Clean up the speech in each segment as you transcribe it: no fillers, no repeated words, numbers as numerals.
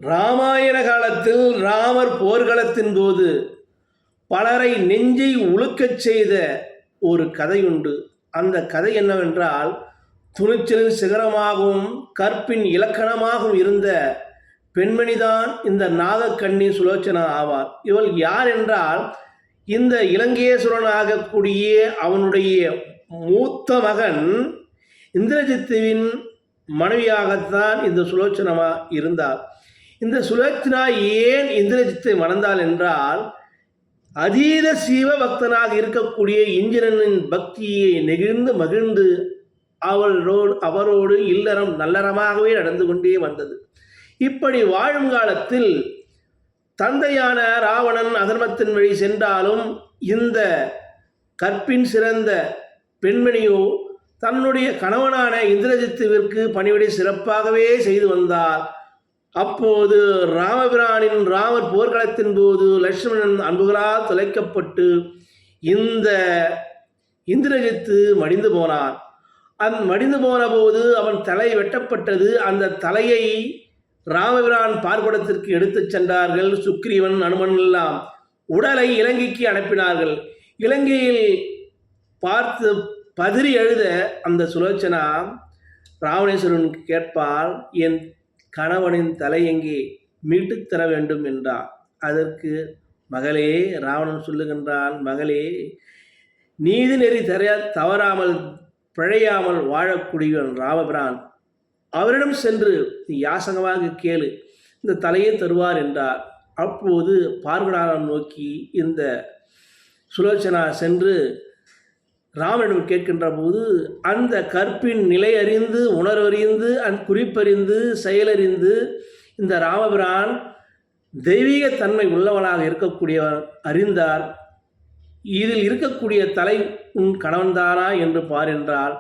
ராமாயண காலத்தில் ராமர் போர்க்களத்தின் போது பலரை நெஞ்சை உழுக்கச் செய்த ஒரு கதை உண்டு. அந்த கதை என்னவென்றால், துணிச்சலின் சிகரமாகவும் கற்பின் இலக்கணமாகவும் இருந்த பெண்மணிதான் இந்த நாகக்கண்ணி சுலோச்சனா ஆவார். இவள் யார் என்றால், இந்த இலங்கேஸ்வரன் ஆகக்கூடிய அவனுடைய மூத்த மகன் இந்திரஜித்துவின் மனைவியாகத்தான் இந்த சுலோச்சனமா இருந்தார். இந்த சுலோச்சனா ஏன் இந்திரஜித்தை மணந்தாள் என்றால், அதீத சிவ பக்தனாக இருக்கக்கூடிய இந்திரனின் பக்தியை நெகிழ்ந்து மகிழ்ந்து அவரோடு இல்லறம் நல்லறமாகவே நடந்து கொண்டே வந்தது. இப்படி வாழும் காலத்தில் தந்தையான ராவணன் அதர்மத்தின் வழி சென்றாலும் இந்த கற்பின் சிறந்த பெண்மணியோ தன்னுடைய கணவனான இந்திரஜித்துவிற்கு பணிவிடை சிறப்பாகவே செய்து வந்தார். அப்போது ராமபிரானின் ராமர் போர்க்களத்தின் போது லட்சுமணன் அன்புகளால் தொலைக்கப்பட்டு இந்த இந்திரஜித்து மடிந்து போனான். மடிந்து போன போது அவன் தலை வெட்டப்பட்டது. அந்த தலையை ராமபிரான் பார்க்குடத்திற்கு எடுத்துச் சென்றார்கள். சுக்ரீவன், அனுமன் எல்லாம் உடலை இலங்கைக்கு அனுப்பினார்கள். இலங்கையில் பார்த்து பதறி எழுத அந்த சுலோச்சனா ராவணேஸ்வரன் கேட்பால், என் கணவனின் தலை எங்கே, மீட்டுத் தர வேண்டும் என்றார். அதற்கு மகளே, ராவணன் சொல்லுகின்றான், மகளே, நீதி நெறி தவறாமல் பிழையாமல் வாழக்கூடியவன் ராமபிரான், அவரிடம் சென்று நீ யாசகமாக கேளு, இந்த தலையை தருவார் என்றார். அப்போது பார்வடாரம் நோக்கி இந்த சுலோச்சனா சென்று ராமனிடம் கேட்கின்ற போது அந்த கற்பின் நிலை அறிந்து, உணர்வறிந்து, குறிப்பறிந்து, செயலறிந்து இந்த ராமபிரான் தெய்வீக தன்மை உள்ளவனாக இருக்கக்கூடியவர் அறிந்தார். இதில் இருக்கக்கூடிய தலை உன் கணவன்தானா என்று பார் என்றால்,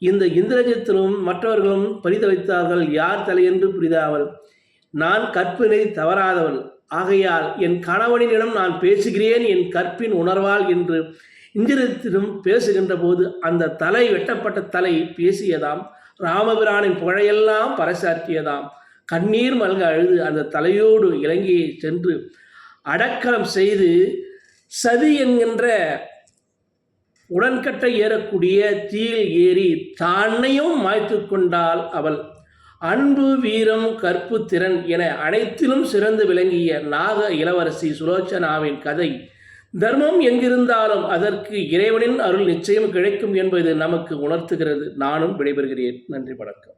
இந்த இந்திரஜித்திலும் மற்றவர்களும் பரிதவித்தார்கள். யார் தலை என்று புரிதாமல், நான் கற்பினை தவறாதவள் ஆகையால் என் கணவனிடம் நான் பேசுகிறேன் என் கற்பின் உணர்வால் என்று இந்திரஜித்திடம் பேசுகின்ற போது அந்த தலை வெட்டப்பட்ட தலை பேசியதாம். ராமபிரானின் புகழையெல்லாம் பறைசாற்றியதாம். கண்ணீர் மல்க அழுது அந்த தலையோடு இலங்கையை சென்று அடக்கலம் செய்து சதி என்கின்ற உடன்கட்டை ஏறக்கூடிய தீயில் ஏறி தன்னையும் மாய்த்து கொண்டாள் அவள். அன்பு, வீரம், கற்பு, திறன் என அனைத்திலும் சிறந்து விளங்கிய நாக இளவரசி சுலோச்சனாவின் கதை. தர்மம் எங்கிருந்தாலும் அதற்கு இறைவனின் அருள் நிச்சயம் கிடைக்கும் என்பது நமக்கு உணர்த்துகிறது. நானும் விடைபெறுகிறேன். நன்றி, வணக்கம்.